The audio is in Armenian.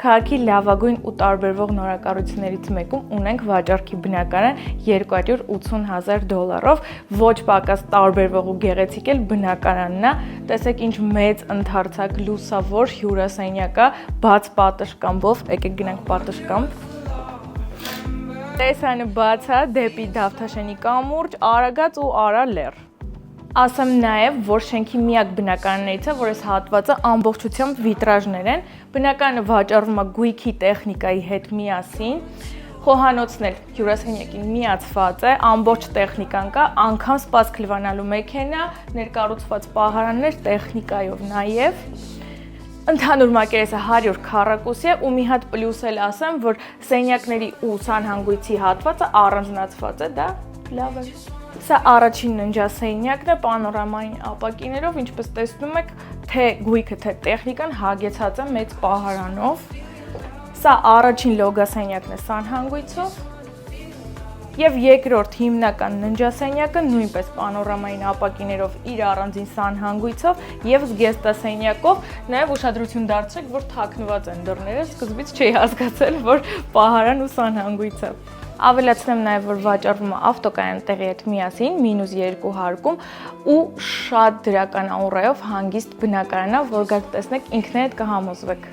Քաղաքի լավագույն ու տարբերվող նորակառույցներից մեկում ունենք վաճառքի բնակարան $280,000-ով, ոչ պակաս տարբերվող ու գեղեցիկ էլ բնակարանն է, տեսեք ինչ մեծ ընդարձակ լուսավոր հյուրասենյակ է, բաց պատշգամբով, եկեք գնանք պատշգամբ։ Տեսանը բաց է դեպի Դավթաշենի կամուրջ, Արագած ու Արալեռ։ Ասեմ նաև, որ շենքի միակ բնակարաններից է, որ այս հատվածը ամբողջությամբ վիտրաժներ են, բնակարանը վաճառվում է գույքի տեխնիկայի հետ միասին, խոհանոցն էլ հյուրասենյակին միացված է, ամբողջ տեխնիկան կա, անգամ սպասք լվանալու մեքենա, ներկառուցված պահարաններ տեխնիկայով նաև, ընդհանուր մակերեսը 100 քառակուսի է ու մի հատ պլյուս էլ ասեմ, որ սենյակների ու սանհանգույցի հատվածը առանձնացված է, դա լավ է։ Սա առաջին ննջասենյակն է պանորամային ապակիներով, ինչպես տեսնում եք, թե գույքը, թե տեխնիկան հագեցած է մեծ պահարանով։ Սա առաջին լոգասենյակն է սանհանգույցով։ Եվ երկրորդ հիմնական ննջասենյակը նույնպես պանորամային ապակիներով իր առանձին սանհանգույցով եւ զգեստասենյակով, նաեւ ուշադրություն դարձրեք, որ թաքնված են դռները, սկզբից չէի հասկացել, որ պահարան ու սանհանգույց է։ Ավելացնեմ նաև, որ վաճառվում է ավտոկայան տեղի հետ միասին, -2 հարկում ու շատ դրական աուրայով հանգիստ բնակարան է, որ գաք տեսնեք ինքներդ կհամոզվեք։